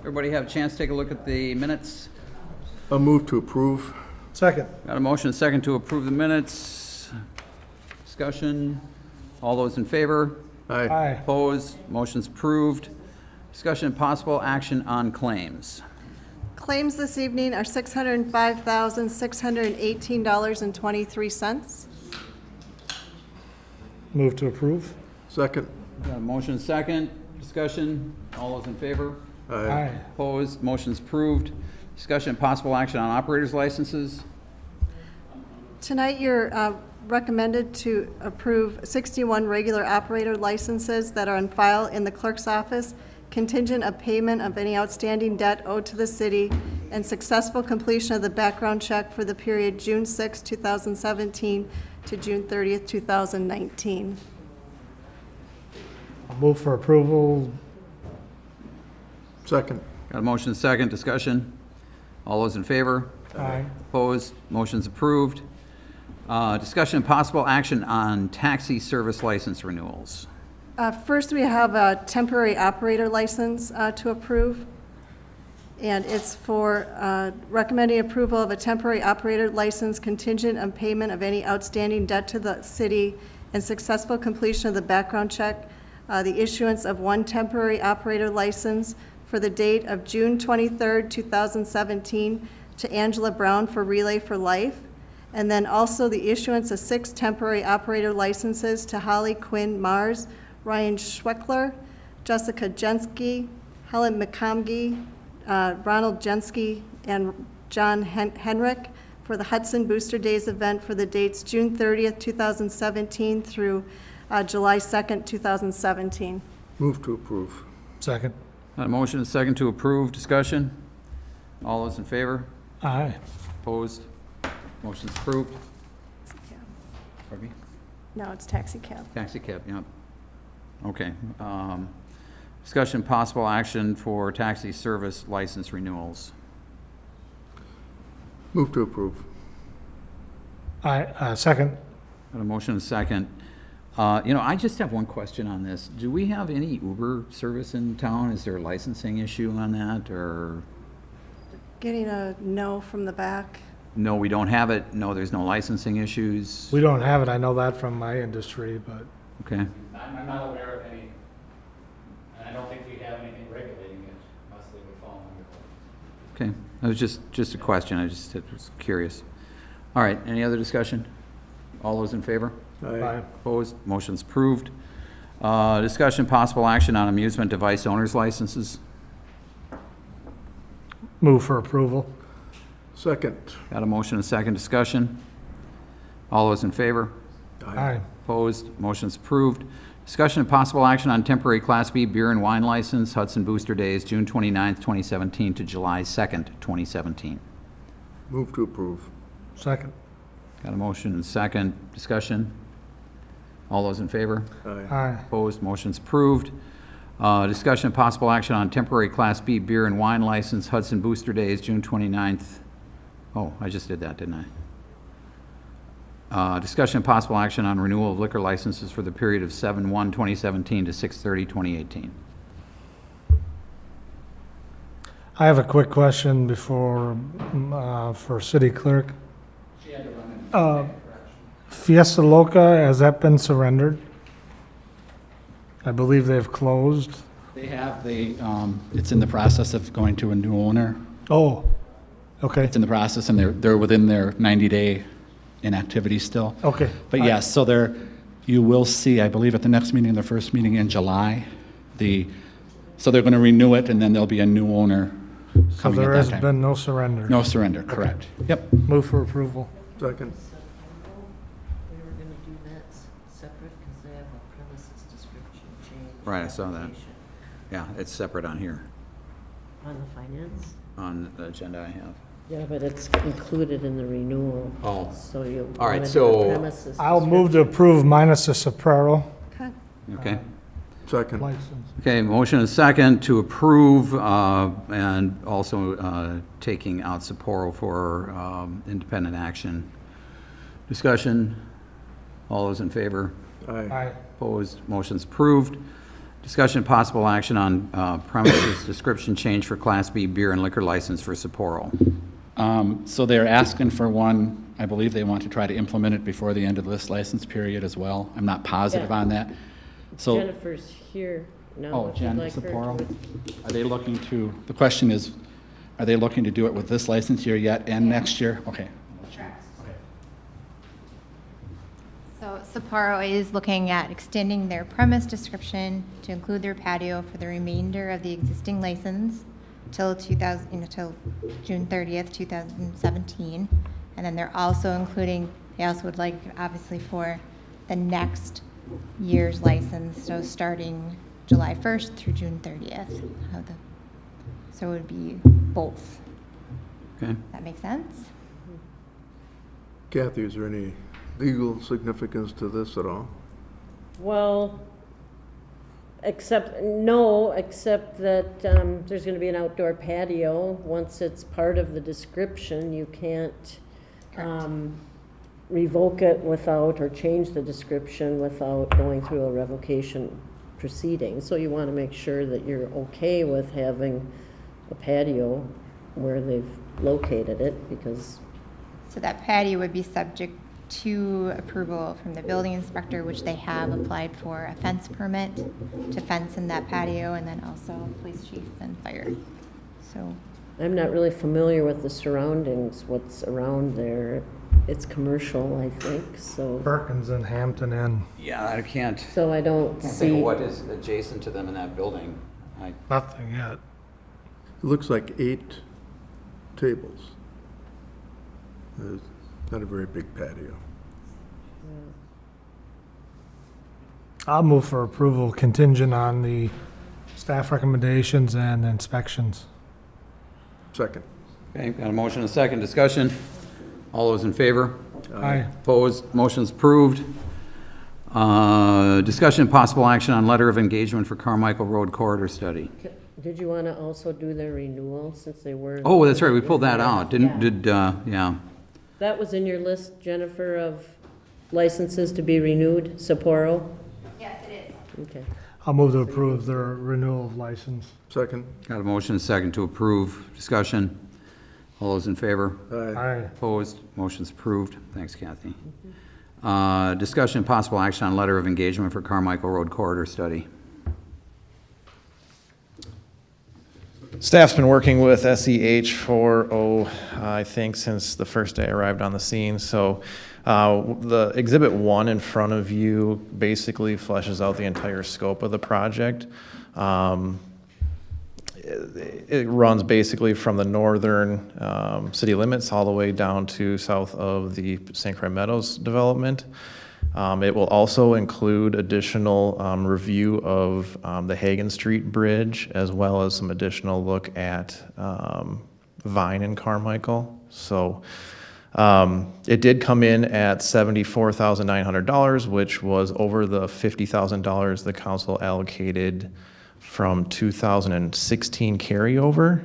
Everybody have a chance to take a look at the minutes? A move to approve. Second. Got a motion and a second to approve the minutes. Discussion. All those in favor? Aye. Aye. Opposed? Motion's approved. Discussion and possible action on claims. Claims this evening are $605,618.23. Move to approve. Second. Got a motion and a second. Discussion. All those in favor? Aye. Opposed? Motion's approved. Discussion and possible action on operators licenses. Tonight, you're recommended to approve 61 regular operator licenses that are on file in the clerk's office, contingent of payment of any outstanding debt owed to the city and successful completion of the background check for the period June 6, 2017 to June 30th, 2019. I'll move for approval. Second. Got a motion and a second. Discussion. All those in favor? Aye. Opposed? Motion's approved. Discussion and possible action on taxi service license renewals. First, we have a temporary operator license to approve, and it's for recommending approval of a temporary operator license contingent on payment of any outstanding debt to the city and successful completion of the background check, the issuance of one temporary operator license for the date of June 23rd, 2017 to Angela Brown for Relay for Life, and then also the issuance of 6 temporary operator licenses to Holly Quinn Mars, Ryan Schweckler, Jessica Jensky, Helen McComgy, Ronald Jensky, and John Henrik for the Hudson Booster Days event for the dates June 30th, 2017 through July 2nd, 2017. Move to approve. Second. Got a motion and a second to approve. Discussion. All those in favor? Aye. Opposed? Motion's approved. Pardon me? No, it's taxi cab. Taxi cab, yep. Okay. Discussion and possible action for taxi service license renewals. Move to approve. Aye. Second. Got a motion and a second. I just have one question on this. Do we have any Uber service in town? Is there a licensing issue on that, or? Getting a no from the back. No, we don't have it. No, there's no licensing issues. We don't have it. I know that from my industry, but Okay. I'm not aware of any, and I don't think we have anything regulating it, unless they would fall under. Okay. That was just a question. I just was curious. All right. Any other discussion? All those in favor? aye. Opposed? Motion's approved. Discussion, possible action on amusement device owners licenses. Move for approval. Second. Got a motion and a second. Discussion. All those in favor? Aye. Opposed? Motion's approved. Discussion and possible action on temporary Class B beer and wine license, Hudson Booster Days, June 29th, 2017 to July 2nd, 2017. Move to approve. Second. Got a motion and a second. Discussion. All those in favor? Aye. Aye. Opposed? Motion's approved. Discussion and possible action on temporary Class B beer and wine license, Hudson Booster Days, June 29th. Oh, I just did that, didn't I? Discussion and possible action on renewal of liquor licenses for the period of 7/1/2017 to 6/30/2018. I have a quick question before, for city clerk. She had to run it. Fiesta Loca, has that been surrendered? I believe they've closed. They have, it's in the process of going to a new owner. Oh, okay, It's in the process, and they're within their 90-day inactivity still. okay. But yes, so you will see, I believe, at the next meeting, their first meeting in July, so they're going to renew it, and then there'll be a new owner So coming at there that has time. been no surrender? No surrender, correct. Yep. Move for approval. Second. We were gonna do that separate because they have a premises description change. Right, I saw that. application Yeah, it's separate on here, On the finance? on the agenda I have. Yeah, but it's included in the renewal. Oh. So you. All right, wanna do a so- premises I'll move to approve minus the Soprano Okay. Okay? Second. license. Okay, motion and second to approve, and also taking out Sapporo for independent action. Discussion, all those in favor? Aye. Aye. Opposed, motion's approved. Discussion and possible action on premises description change for Class B beer and liquor license for Sapporo. So they're asking for one. I believe they want to try to implement it before the end of this license period as well. I'm not positive Yeah. on that. So, Jennifer's here now. oh, if you'd Jen like her to- Sapporo, are they looking to, the question is, are they looking to do it with this license year yet and next year? Okay. So Sapporo is looking at extending their premise description to include their patio for the remainder of the existing license till till June 30th, 2017. And then they're also including, they also would like, obviously, for the next year's license, so starting July 1st through June 30th. So it would be both. Okay? That make sense? Kathy, is there any legal significance to this at all? Well, except that there's going to be an outdoor patio. Once it's part of the description, you can't revoke it without, or change the description without going through a revocation proceeding. So you want to make sure that you're okay with having a patio where they've located it, because So that patio would be subject to approval from the building inspector, which they have applied for a fence permit to fence in that patio, and then also police chief and fire. So, I'm not really familiar with the surroundings, what's around there. It's commercial, I think, so Perkins and Hampton Inn, Yeah, I can't I don't think of see. what is adjacent to them in that building. nothing yet. It looks like 8 tables. It's not a very big patio. I'll move for approval contingent on the staff recommendations and inspections. Second. Okay, got a motion and a second. Discussion? All those in favor? Aye. Opposed? Motion's approved. Discussion and possible action on letter of engagement for Carmichael Road corridor study. Did you want to also do their renewal, since they were? Oh, that's right, we pulled that out. Yeah. That was in your list, Jennifer, of licenses to be renewed, Sapporo? yes, it is. Okay. I'll move to approve their renewal of license. Second. Got a motion and a second to approve. Discussion? All those in favor? Aye. Aye. Opposed? Motion's approved. Thanks, Kathy. Discussion and possible action on letter of engagement for Carmichael Road corridor study. Staff's been working with SEH for, I think since the first day I arrived on the scene. So the Exhibit 1 in front of you basically fleshes out the entire scope of the project. It runs basically from the northern city limits all the way down to south of the St. Croix Meadows development. It will also include additional review of the Hagan Street Bridge, as well as some additional look at Vine and Carmichael. So it did come in at $74,900, which was over the $50,000 the council allocated from 2016 carryover.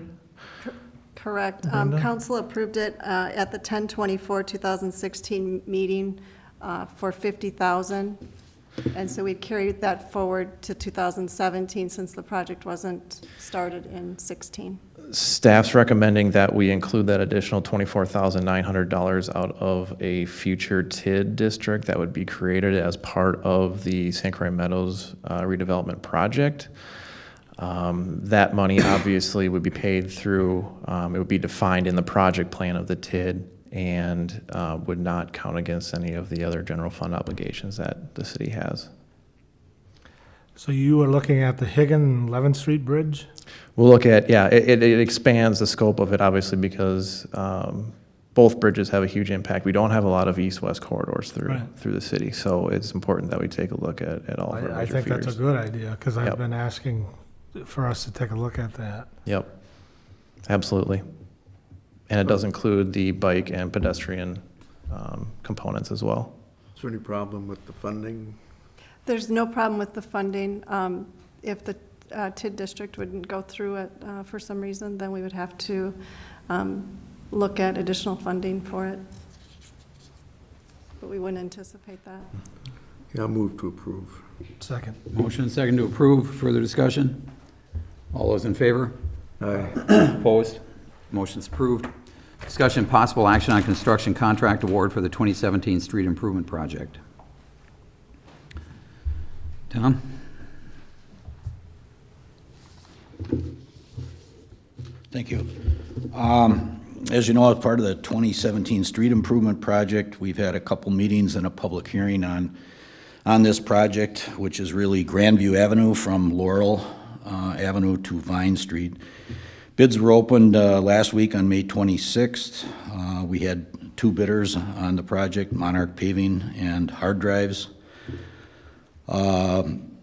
Correct. Council approved it at the 10/24/2016 meeting for $50,000. And so we carried that forward to 2017 since the project wasn't started in 16. Staff's recommending that we include that additional $24,900 out of a future TID district that would be created as part of the St. Croix Meadows redevelopment project. That money obviously would be paid through, it would be defined in the project plan of the TID and would not count against any of the other general fund obligations that the city has. So you are looking at the Higgin 11th Street Bridge? We'll look at, yeah, it expands the scope of it, obviously, because both bridges have a huge impact. We don't have a lot of east-west corridors through the city, so it's important that we take a look at all of our I major think feeders. that's a good idea, because I've Yep. been asking for us to take a look at that. Yep, absolutely. And it does include the bike and pedestrian components as well. Is there any problem with the funding? There's no problem with the funding. If the TID district wouldn't go through it for some reason, then we would have to look at additional funding for it. But we wouldn't anticipate that. Yeah, I'll move to approve. Second. Motion and second to approve. Further discussion? All those in favor? Aye. Opposed? Motion's approved. Discussion possible action on construction contract award for the 2017 street improvement project. Tom? Thank you. As you know, as part of the 2017 street improvement project, we've had a couple meetings and a public hearing on this project, which is really Grandview Avenue from Laurel Avenue to Vine Street. Bids were opened last week on May 26th. We had two bidders on the project, Monarch Paving and Hard Drives.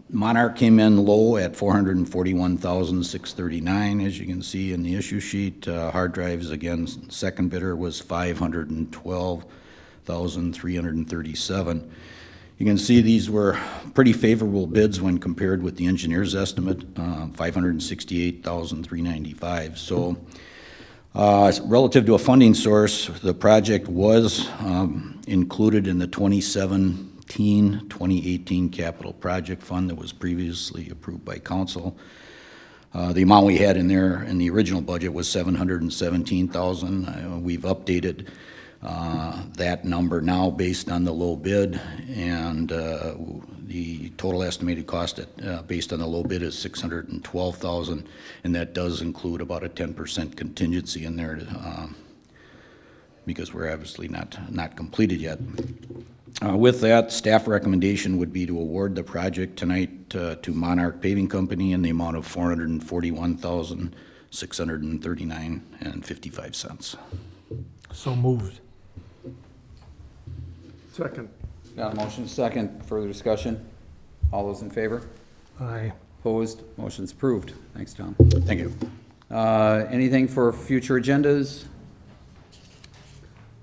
Monarch came in low at $441,639, as you can see in the issue sheet. Hard Drives, again, second bidder was $512,337. You can see these were pretty favorable bids when compared with the engineer's estimate, $568,395. So, relative to a funding source, the project was included in the 2018 capital project fund that was previously approved by council. The amount we had in there in the original budget was $717,000. We've updated that number now based on the low bid, and the total estimated cost based on the low bid is $612,000, and that does include about a 10% contingency in there because we're obviously not completed yet. With that, staff recommendation would be to award the project tonight to Monarch Paving Company in the amount of $441,639.55. So moved. Second. Got a motion second. Further discussion? All those in favor? Aye. Opposed? Motion's approved. Thanks, Tom. Thank you. Anything for future agendas?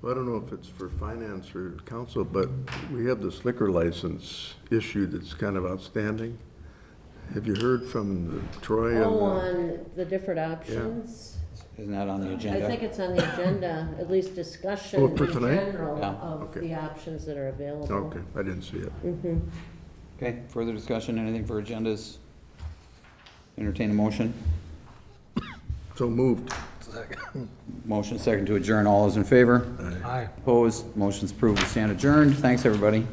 Well, I don't know if it's for finance or council, but we have this liquor license issue that's kind of outstanding. Have you heard from Troy? On the different options? Isn't that on the I agenda? think it's on the agenda, at least discussion Oh, in for tonight? general Yeah. of Okay. the options that are available. Okay, I didn't see it. Okay, further discussion, anything for agendas? Entertain a motion? So moved. Motion second to adjourn. All those in favor? Aye. Opposed? Motion's approved. We stand adjourned. Thanks, everybody.